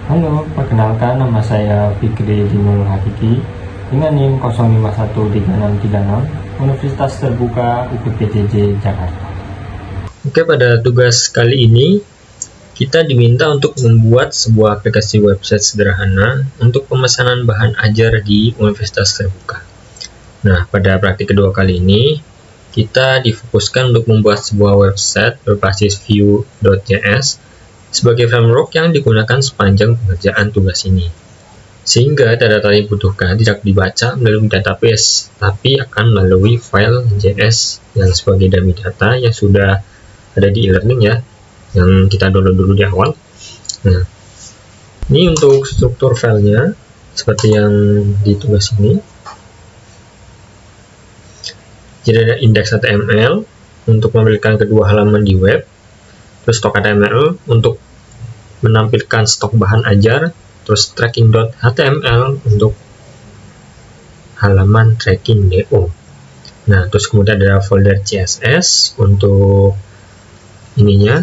Halo, perkenalkan nama saya Fikri Dinul Hakiki dengan NIM 05136336 Universitas Terbuka UPPJJ Jakarta. Oke, pada tugas kali ini kita diminta untuk membuat sebuah aplikasi website sederhana untuk pemesanan bahan ajar di Universitas Terbuka. Nah, pada praktik kedua kali ini kita difokuskan untuk membuat sebuah website berbasis Vue.js sebagai framework yang digunakan sepanjang pengerjaan tugas ini. Sehingga data yang dibutuhkan tidak dibaca melalui database, tapi akan melalui file JS yang sebagai dummy data yang sudah ada di e-learning ya, yang kita download dulu di awal. Nah, ini untuk struktur filenya seperti yang di tugas ini. Jadi ada index.html untuk menampilkan kedua halaman di web, terus stok.html untuk menampilkan stok bahan ajar, terus tracking.html untuk halaman tracking DO. Nah, terus kemudian ada folder CSS untuk ininya,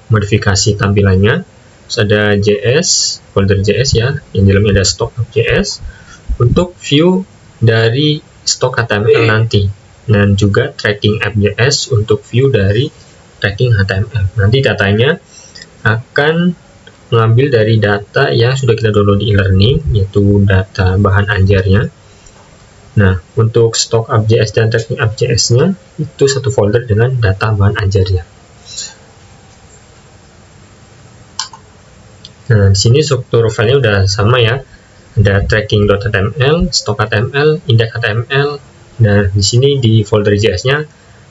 modifikasi tampilannya. Terus ada JS, folder JS ya, yang di dalamnya ada stok.js untuk view dari stok HTML nanti, dan juga tracking app.js untuk view dari tracking HTML. Nanti datanya akan mengambil dari data yang sudah kita download di e-learning, yaitu data bahan ajarnya. Nah, untuk stok app.js dan tracking app.js-nya itu satu folder dengan data bahan ajarnya. Nah, di sini struktur filenya udah sama ya. Ada tracking.html, stok.html, index.html. Nah, di sini di folder JS-nya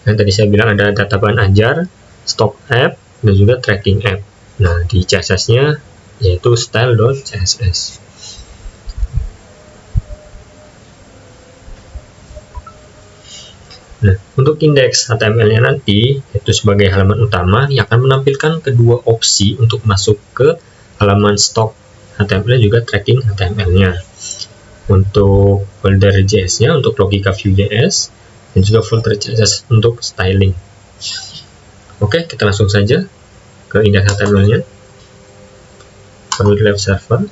yang tadi saya bilang ada data bahan ajar, stok app, dan juga tracking app. Nah, di CSS-nya yaitu style.css. Nah, untuk indeks HTML-nya nanti yaitu sebagai halaman utama yang akan menampilkan kedua opsi untuk masuk ke halaman stok HTML juga tracking HTML-nya. Untuk folder JS-nya untuk logika Vue.js dan juga folder CSS untuk styling. Oke, kita langsung saja ke indeks HTML-nya. Menuju live server.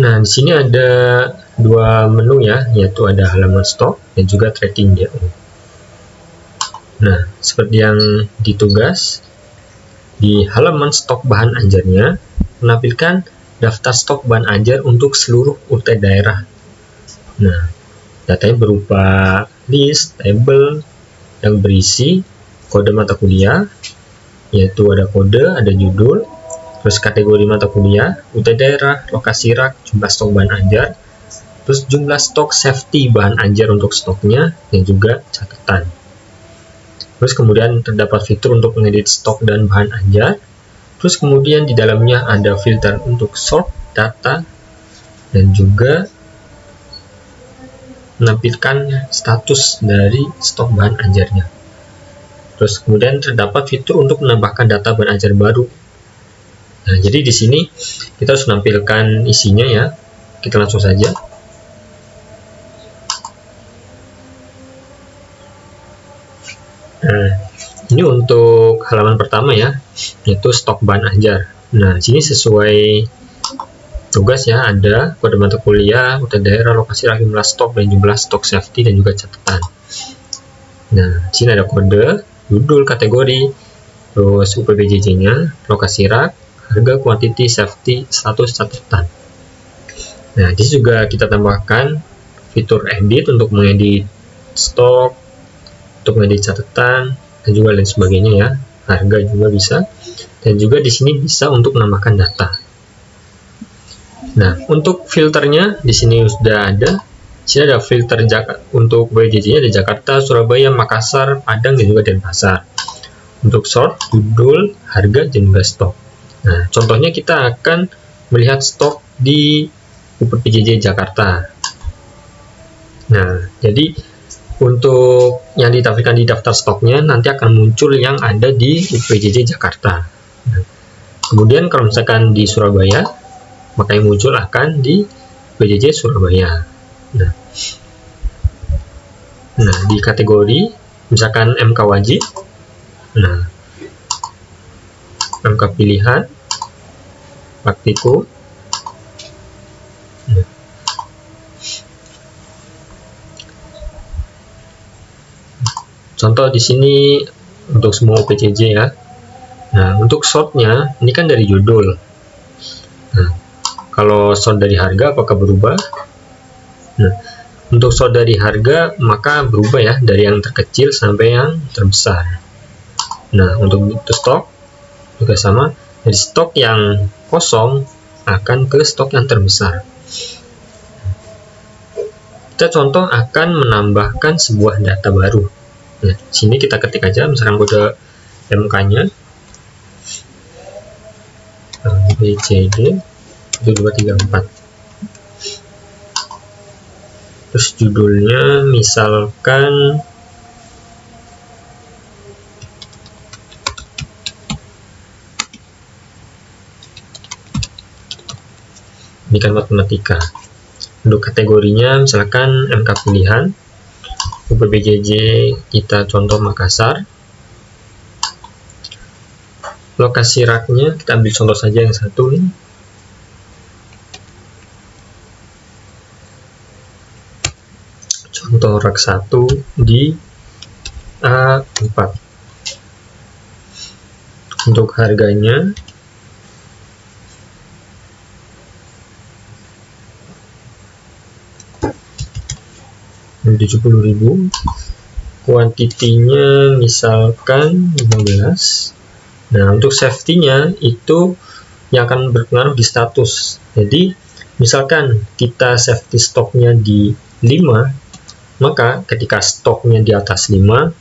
Nah, di sini ada dua menu ya, yaitu ada halaman stok dan juga tracking DO. Nah, seperti yang di tugas, di halaman stok bahan ajarnya menampilkan daftar stok bahan ajar untuk seluruh UT daerah. Nah, datanya berupa list, table yang berisi kode mata kuliah, yaitu ada kode, ada judul, terus kategori mata kuliah, UT daerah, lokasi rak, jumlah stok bahan ajar, terus jumlah stok safety bahan ajar untuk stoknya, dan juga catatan. Terus kemudian terdapat fitur untuk mengedit stok dan bahan ajar, terus kemudian di dalamnya ada filter untuk sort data, dan juga menampilkan status dari stok bahan ajarnya. Terus kemudian terdapat fitur untuk menambahkan data bahan ajar baru. Nah, jadi di sini kita harus menampilkan isinya ya. Kita langsung saja. Nah, ini untuk halaman pertama ya, yaitu stok bahan ajar. Nah, di sini sesuai tugas ya, ada kode mata kuliah, UT daerah, lokasi rak, jumlah stok, dan jumlah stok safety, dan juga catatan. Nah, di sini ada kode, judul, kategori, terus UPPJJ-nya, lokasi rak, harga, quantity, safety, status, catatan. Nah, di sini juga kita tambahkan fitur edit untuk mengedit stok, untuk mengedit catatan, dan juga lain sebagainya ya. Harga juga bisa, dan juga di sini bisa untuk menambahkan data. Nah, untuk filternya di sini sudah ada. Di sini ada filter untuk BJJ-nya ada Jakarta, Surabaya, Makassar, Padang, dan juga Denpasar. Untuk sort, judul, harga, dan juga stok. Nah, contohnya kita akan melihat stok di UPPJJ Jakarta. Nah, jadi untuk yang ditampilkan di daftar stoknya nanti akan muncul yang ada di UPPJJ Jakarta. Nah, kemudian kalau misalkan di Surabaya, maka yang muncul akan di PJJ Surabaya. Nah, di kategori misalkan MK wajib, Nah, angka pilihan, praktikum. Nah, contoh di sini untuk semua OPCJ ya. Nah, untuk sortnya ini kan dari judul. Nah, kalau sort dari harga apakah berubah? Nah, untuk sort dari harga maka berubah ya, dari yang terkecil sampai yang terbesar. Nah, untuk itu stok juga sama, dari stok yang kosong akan ke stok yang terbesar. Kita contoh akan menambahkan sebuah data baru. Nah, sini kita ketik aja misalkan kode MK-nya BCD 1234. Terus judulnya misalkan ini kan matematika. Untuk kategorinya misalkan MK pilihan, UPBJJ kita contoh Makassar. Lokasi raknya kita ambil contoh saja yang satu nih. Contoh rak 1 di A4. Untuk harganya Rp70.000, kuantitinya misalkan 15. Nah, untuk safety-nya itu yang akan berpengaruh di status. Jadi, misalkan kita safety stoknya di 5, maka ketika stoknya di atas 5,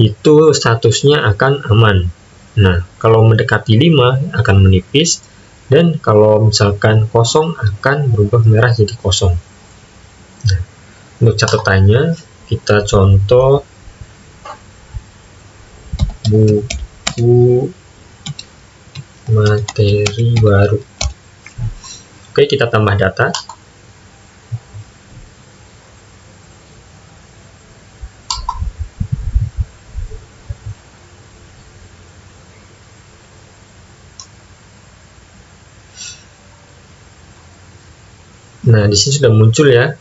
itu statusnya akan aman. Nah, kalau mendekati 5 akan menipis, dan kalau misalkan kosong akan berubah merah jadi kosong. Nah, untuk catatannya, kita contoh buku materi baru. Oke, kita tambah data. Nah, di sini sudah muncul ya.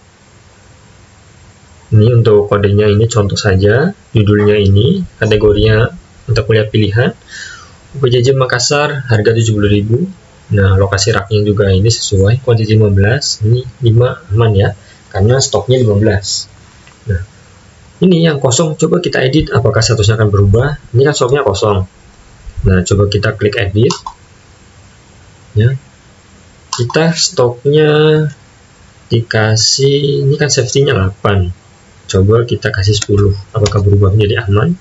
Ini untuk kodenya, ini contoh saja. Judulnya ini, kategorinya mata kuliah pilihan. UPJJ Makassar, harga 70.000. Nah, lokasi raknya juga ini sesuai, kuantiti 15. Ini 5 aman ya, karena stoknya 15. Nah, ini yang kosong, coba kita edit, apakah statusnya akan berubah? Ini kan stoknya kosong. Nah, coba kita klik edit. Ya, kita stoknya dikasih, ini kan safety-nya 8. Coba kita kasih 10, apakah berubah menjadi aman?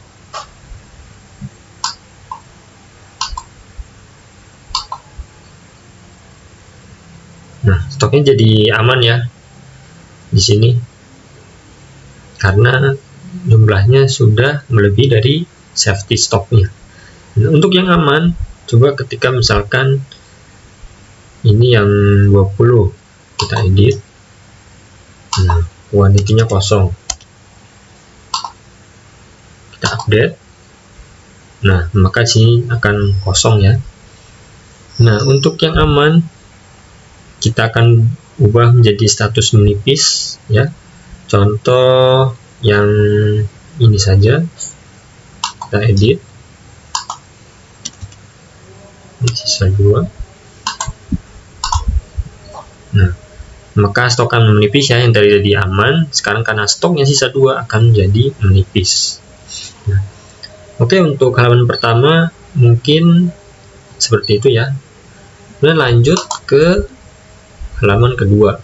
Nah, stoknya jadi aman ya di sini, karena jumlahnya sudah melebihi dari safety stoknya. Nah, untuk yang aman, coba ketika misalkan ini yang 20, kita edit. Nah, kuantitinya kosong, kita update. Nah, maka sini akan kosong ya. Nah, untuk yang aman kita akan ubah menjadi status menipis ya. Contoh yang ini saja, kita edit. Ini sisa 2. Nah, maka stok akan menipis ya, yang tadi jadi aman, sekarang karena stoknya sisa 2 akan jadi menipis. Nah, oke, untuk halaman pertama mungkin seperti itu ya. Kemudian lanjut ke halaman kedua.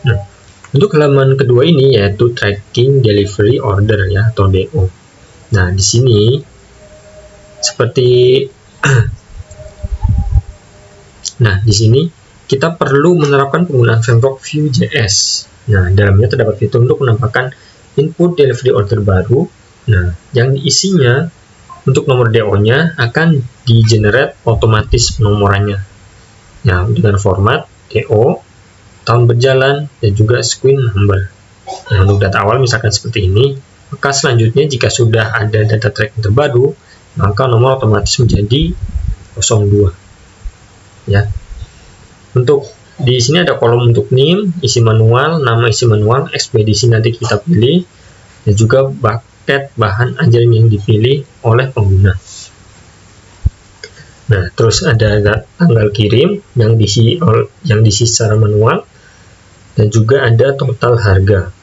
Nah, untuk halaman kedua ini yaitu tracking delivery order ya, atau DO. Nah, di sini seperti nah, di sini kita perlu menerapkan penggunaan framework Vue.js. Nah, dalamnya terdapat fitur untuk menambahkan input delivery order baru. Nah, yang isinya untuk nomor DO-nya akan di-generate otomatis penomorannya. Nah, dengan format DO, tahun berjalan, dan juga screen number. Nah, untuk data awal misalkan seperti ini. Maka selanjutnya jika sudah ada data tracking terbaru, maka nomor otomatis menjadi 02. Ya. Untuk di sini ada kolom untuk NIM, isi manual, nama isi manual, ekspedisi nanti kita pilih, dan juga paket bahan ajaran yang dipilih oleh pengguna. Nah, terus ada tanggal kirim yang diisi secara manual, dan juga ada total harga.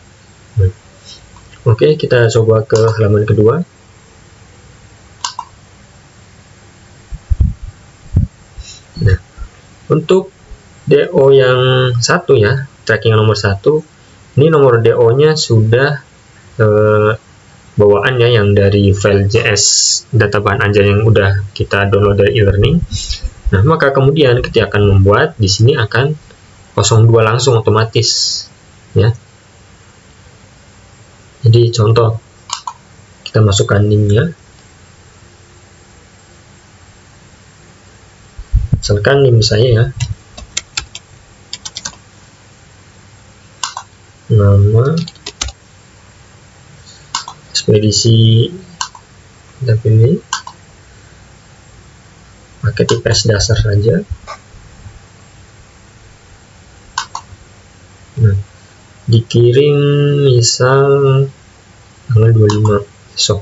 Oke, kita coba ke halaman kedua. Nah, untuk DO yang satu ya, tracking nomor 1, ini nomor DO-nya sudah bawaannya yang dari file JS data bahan ajar yang udah kita download dari e-learning. Nah, maka kemudian ketika akan membuat, di sini akan 02 langsung otomatis ya. Jadi contoh, kita masukkan NIM-nya. Misalkan NIM saya ya, nama, ekspedisi, kita pilih, pakai IPS dasar saja. Nah, dikirim misal tanggal 25 besok.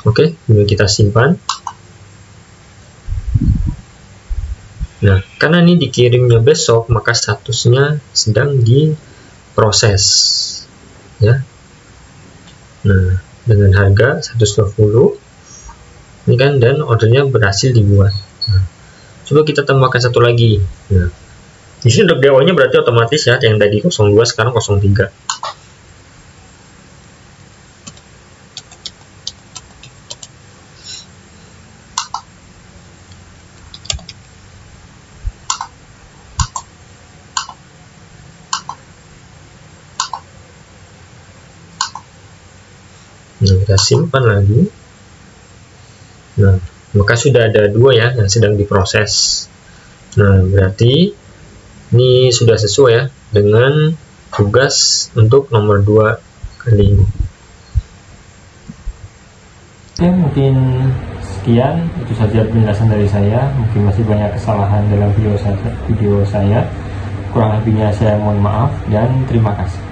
Oke, kemudian kita simpan. Nah, karena ini dikirimnya besok, maka statusnya sedang diproses ya. Nah, dengan harga 120 ini kan, dan ordernya berhasil dibuat. Nah, coba kita tambahkan satu lagi. Nah, di sini untuk DO-nya berarti otomatis ya, yang tadi 02 sekarang 03. Nah, kita simpan lagi. Nah, maka sudah ada 2 ya yang sedang diproses. Nah, berarti ini sudah sesuai ya dengan tugas untuk nomor 2 kali ini. Oke, mungkin sekian, itu saja penjelasan dari saya. Mungkin masih banyak kesalahan dalam video saya. Kurang lebihnya saya mohon maaf dan terima kasih.